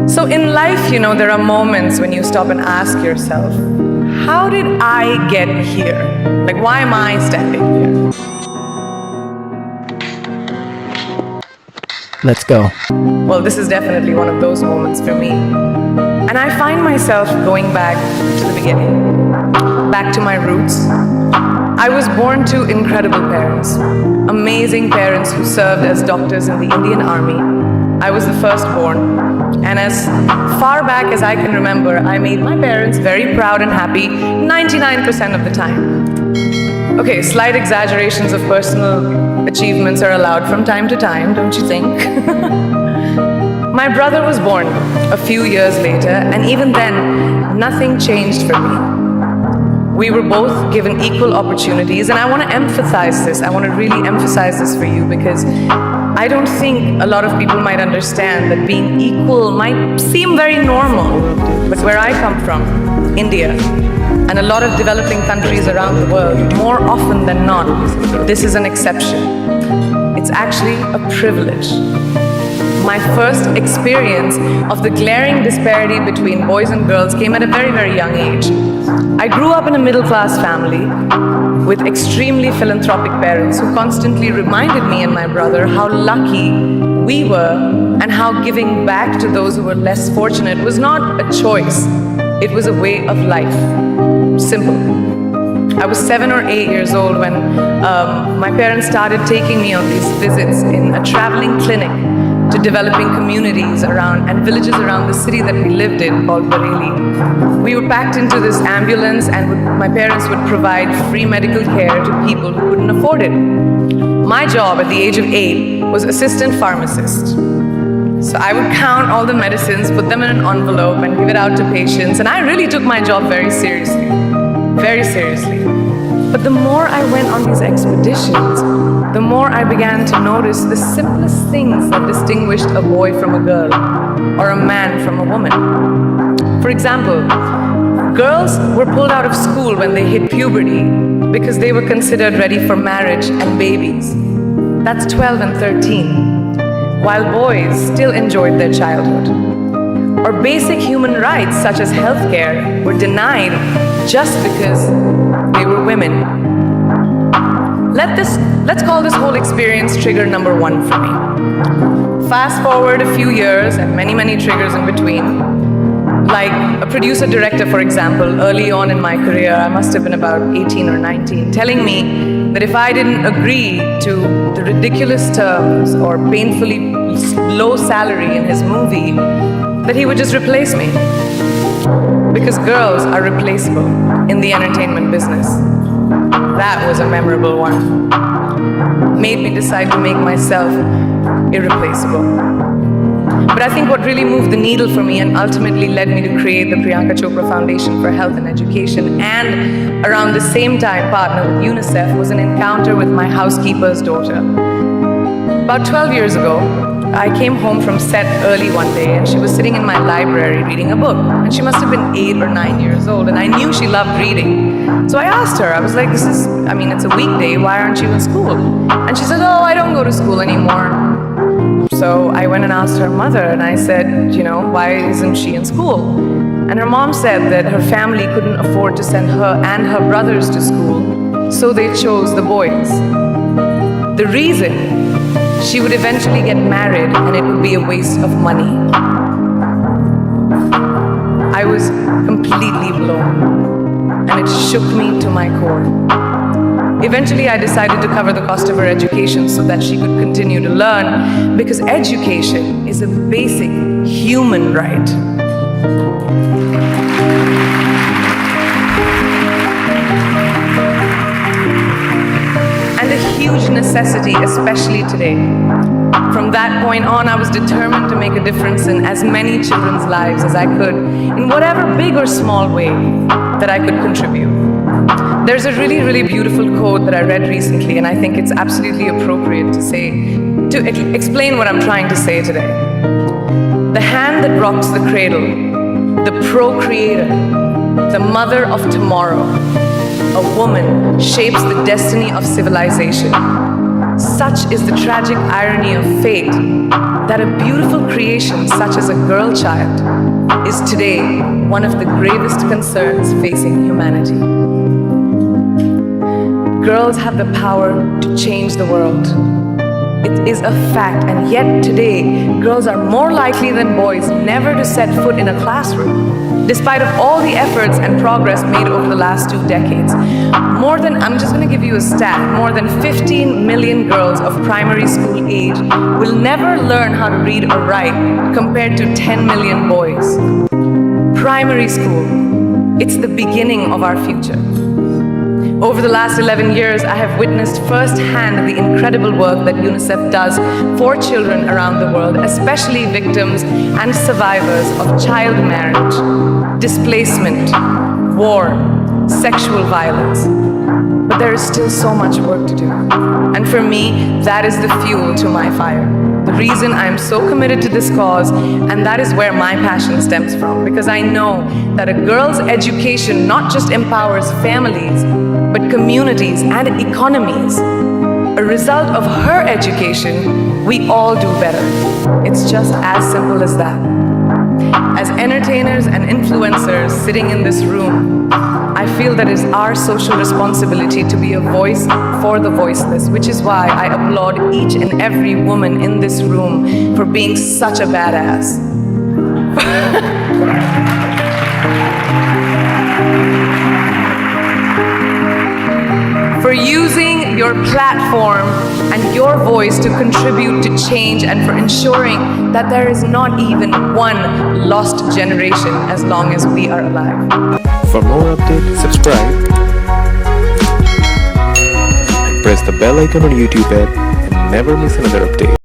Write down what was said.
So in life, you know, there are moments when you stop and ask yourself, how did I get here? Like, why am I standing here? Let's go. Well, this is definitely one of those moments for me. And I find myself going back to the beginning, back to my roots. I was born to incredible parents, amazing parents who served as doctors in the Indian Army. I was the firstborn. And as far back as I can remember, I made my parents very proud and happy 99% of the time. Okay, slight exaggerations of personal achievements are allowed from time to time, don't you think? My brother was born a few years later, and even then, nothing changed for me. We were both given equal opportunities, and I want to emphasize this. I want to really emphasize this for you because I don't think a lot of people might understand that being equal might seem very normal. But where I come from, India, and a lot of developing countries around the world, more often than not, this is an exception. It's actually a privilege. My first experience of the glaring disparity between boys and girls came at a very, very young age. I grew up in a middle-class family with extremely philanthropic parents who constantly reminded me and my brother how lucky we were and how giving back to those who were less fortunate was not a choice, it was a way of life. Simple. I was 7 or 8 years old when my parents started taking me on these visits in a traveling clinic to developing communities around and villages around the city that we lived in called Bareilly. We were packed into this ambulance and my parents would provide free medical care to people who couldn't afford it. My job at the age of 8 was assistant pharmacist. So I would count all the medicines, put them in an envelope and give it out to patients, and I really took my job very seriously. Very seriously. But the more I went on these expeditions, the more I began to notice the simplest things that distinguished a boy from a girl, or a man from a woman. For example, girls were pulled out of school when they hit puberty because they were considered ready for marriage and babies. That's 12 and 13, while boys still enjoyed their childhood. Or basic human rights such as healthcare were denied just because they were women. Let's call this whole experience trigger number 1 for me. Fast forward a few years and many, many triggers in between. Like a producer-director, for example, early on in my career, I must have been about 18 or 19, telling me that if I didn't agree to the ridiculous terms or painfully low salary in his movie, that he would just replace me. Because girls are replaceable in the entertainment business. That was a memorable one. Made me decide to make myself irreplaceable. But I think what really moved the needle for me and ultimately led me to create the Priyanka Chopra Foundation for Health and Education, and around the same time partner with UNICEF, was an encounter with my housekeeper's daughter. About 12 years ago, I came home from set early one day and she was sitting in my library reading a book. And she must have been 8 or 9 years old, and I knew she loved reading. So I asked her, I was like, it's a weekday, why aren't you in school? And she said, oh, I don't go to school anymore. So I went and asked her mother and I said, why isn't she in school? And her mom said that her family couldn't afford to send her and her brothers to school, so they chose the boys. The reason? She would eventually get married and it would be a waste of money. I was completely blown and it shook me to my core. Eventually I decided to cover the cost of her education so that she could continue to learn, because education is a basic human right. And a huge necessity, especially today. From that point on, I was determined to make a difference in as many children's lives as I could, in whatever big or small way that I could contribute. There's a really, really beautiful quote that I read recently, and I think it's absolutely appropriate to explain what I'm trying to say today. The hand that rocks the cradle, the procreator, the mother of tomorrow, a woman shapes the destiny of civilization. Such is the tragic irony of fate that a beautiful creation such as a girl child is today one of the gravest concerns facing humanity. Girls have the power to change the world. It is a fact, and yet today, girls are more likely than boys never to set foot in a classroom, despite of all the efforts and progress made over the last 2 decades. I'm just going to give you a stat, more than 15 million girls of primary school age will never learn how to read or write compared to 10 million boys. Primary school, it's the beginning of our future. Over the last 11 years, I have witnessed firsthand the incredible work that UNICEF does for children around the world, especially victims and survivors of child marriage, displacement, war, sexual violence. But there is still so much work to do. And for me, that is the fuel to my fire. The reason I am so committed to this cause, and that is where my passion stems from, because I know that a girl's education not just empowers families, but communities and economies. A result of her education, we all do better. It's just as simple as that. As entertainers and influencers sitting in this room, I feel that it is our social responsibility to be a voice for the voiceless, which is why I applaud each and every woman in this room for being such a badass. For using your platform and your voice to contribute to change, and for ensuring that there is not even one lost generation as long as we are alive. For more updates, subscribe and press the bell icon on YouTube and never miss another update.